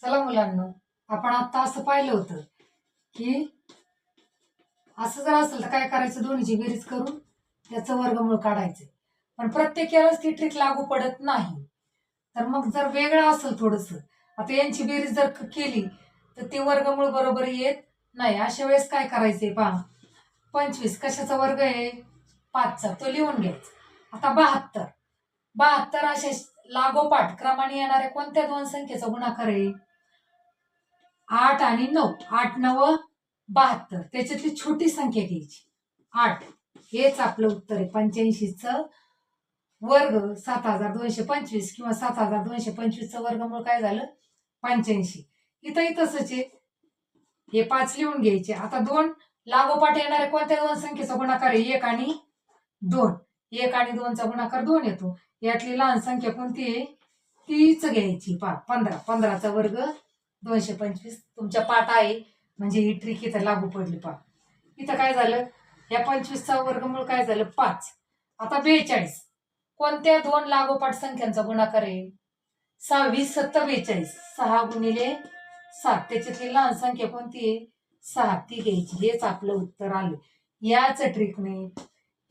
चला मुलांनो, आपण आता असं पाहिलं होतं की असं जर असेल तर काय करायचं, दोन्हीची बेरीज करून त्याचं वर्गमूळ काढायचं. पण प्रत्येकालाच ती ट्रिक लागू पडत नाही. तर मग जर वेगळं असेल थोडंसं, आता यांची बेरीज जर केली तर ती वर्गमूळ बरोबर येत नाही. अशा वेळेस काय करायचंय पहा, 25 कशाचा वर्ग आहे? 5चा. तो लिहून घ्यायचा. आता 72 72 अशा लागोपाठ क्रमाने येणाऱ्या कोणत्या दोन संख्येचा गुणाकार आहे? 8 आणि 9. 8 9 72. त्याच्यातली छोटी संख्या घ्यायची 8. हेच आपलं उत्तर आहे. 85चं वर्ग 7225 किंवा 7225चं वर्गमूळ काय झालं? 85. इथंही तसंच आहे. हे 5 लिहून घ्यायचे. आता 2 लागोपाठ येणाऱ्या कोणत्या दोन संख्येचा गुणाकार आहे? 1 आणि 2. 1 आणि 2चा गुणाकार 2 येतो. यातली लहान संख्या कोणती आहे? तीच घ्यायची. 15. 15चा वर्ग 225. तुमच्या पाठ आहे म्हणजे ही ट्रिक इथं लागू पडली. इथं काय झालं? या 25चा वर्गमूळ काय झालं? 5. आता 42 कोणत्या दोन लागोपाठ संख्यांचा गुणाकार आहे? 6 20 7 42. 6 गुणिले 7. त्याच्यातली लहान संख्या कोणती आहे? 6. ती घ्यायची. हेच आपलं उत्तर आलं. याच ट्रिकने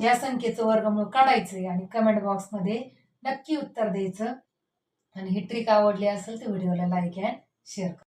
या संख्येचं वर्गमूळ काढायचंय आणि कमेंट बॉक्समध्ये नक्की उत्तर द्यायचं. आणि ही ट्रिक आवडली असेल तर व्हिडिओला लाईक अँड शेअर करा.